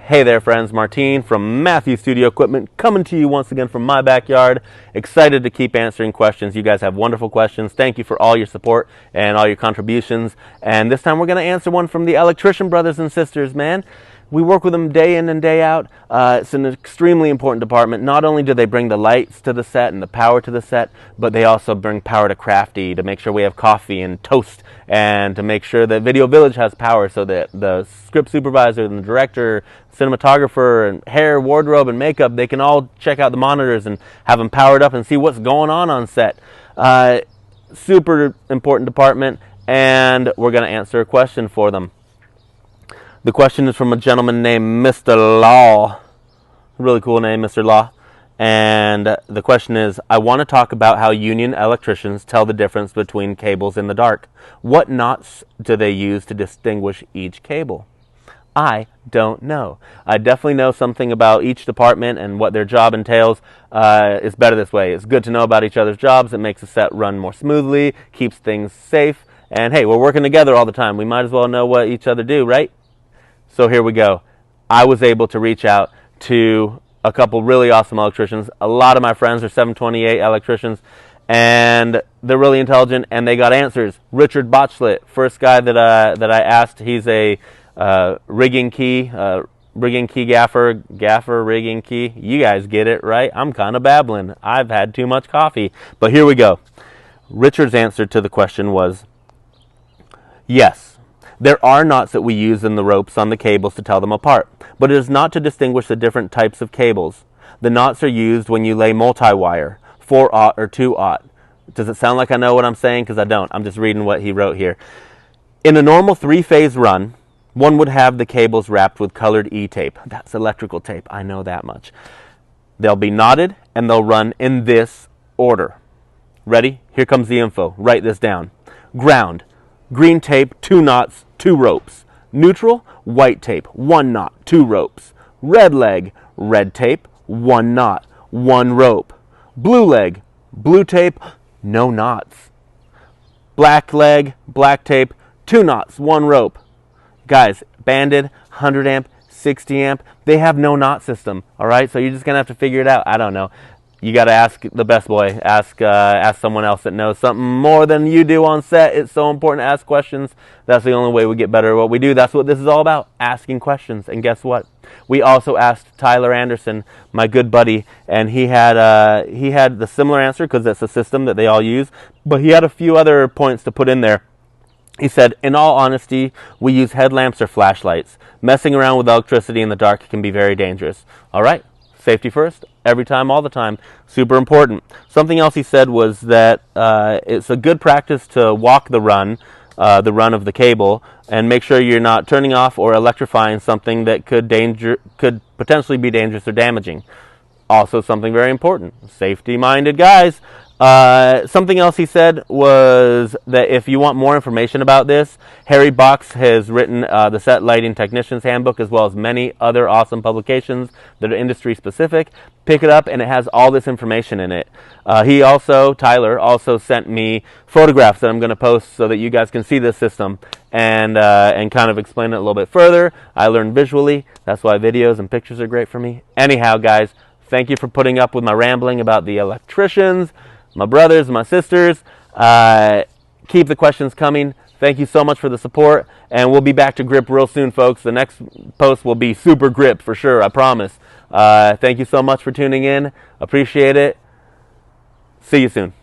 Hey there friends, Martine from Matthew Studio Equipment coming to you once again from my backyard. Excited to keep answering questions. You guys have wonderful questions. Thank you for all your support and all your contributions. And this time we're going to answer one from the electrician brothers and sisters, man. We work with them day in and day out. It's an extremely important department. Not only do they bring the lights to the set and the power to the set, but they also bring power to Crafty to make sure we have coffee and toast, and to make sure that Video Village has power so that the script supervisor and the director, cinematographer, and hair, wardrobe, and makeup, they can all check out the monitors and have them powered up and see what's going on set. Super important department, and we're going to answer a question for them. The question is from a gentleman named Mr. Law. Really cool name, Mr. Law. And the question is, I want to talk about how union electricians tell the difference between cables in the dark. What knots do they use to distinguish each cable? I don't know. I definitely know something about each department and what their job entails. It's better this way. It's good to know about each other's jobs. It makes the set run more smoothly, keeps things safe. And hey, we're working together all the time. We might as well know what each other do, right? So here we go. I was able to reach out to a couple really awesome electricians. A lot of my friends are 728 electricians, and they're really intelligent, and they got answers. Richard Botchlet, first guy that I asked. He's a rigging key gaffer, rigging key. You guys get it, right? I'm kind of babbling. I've had too much coffee. But here we go. Richard's answer to the question was, yes. There are knots that we use in the ropes on the cables to tell them apart, but it is not to distinguish the different types of cables. The knots are used when you lay multi-wire, 4/0 or 2/0. Does it sound like I know what I'm saying? Because I don't. I'm just reading what he wrote here. In a normal three-phase run, one would have the cables wrapped with colored E-tape. That's electrical tape. I know that much. They'll be knotted, and they'll run in this order. Ready? Here comes the info. Write this down. Ground. Green tape, 2 knots, 2 ropes. Neutral, white tape, 1 knot, 2 ropes. Red leg, red tape, 1 knot, 1 rope. Blue leg, blue tape, no knots. Black leg, black tape, 2 knots, 1 rope. Guys, banded, 100 amp, 60 amp, they have no knot system, all right? So you're just going to have to figure it out. I don't know. You got to ask the best boy. Ask someone else that knows something more than you do on set. It's so important to ask questions. That's the only way we get better at what we do. That's what this is all about, asking questions. And guess what? We also asked Tyler Anderson, my good buddy, and he had the similar answer because that's a system that they all use. But he had a few other points to put in there. He said, in all honesty, we use headlamps or flashlights. Messing around with electricity in the dark can be very dangerous. All right. Safety first, every time, all the time. Super important. Something else he said was that it's a good practice to walk the run of the cable, and make sure you're not turning off or electrifying something that could potentially be dangerous or damaging. Also something very important. Safety-minded guys. Something else he said was that if you want more information about this, Harry Box has written the Set Lighting Technician's Handbook, as well as many other awesome publications that are industry specific. Pick it up, and it has all this information in it. Tyler also sent me photographs that I'm going to post so that you guys can see this system and kind of explain it a little bit further. I learned visually. That's why videos and pictures are great for me. Anyhow, guys, thank you for putting up with my rambling about the electricians, my brothers, my sisters. Keep the questions coming. Thank you so much for the support, and we'll be back to grip real soon, folks. The next post will be super grip for sure, I promise. Thank you so much for tuning in. Appreciate it. See you soon.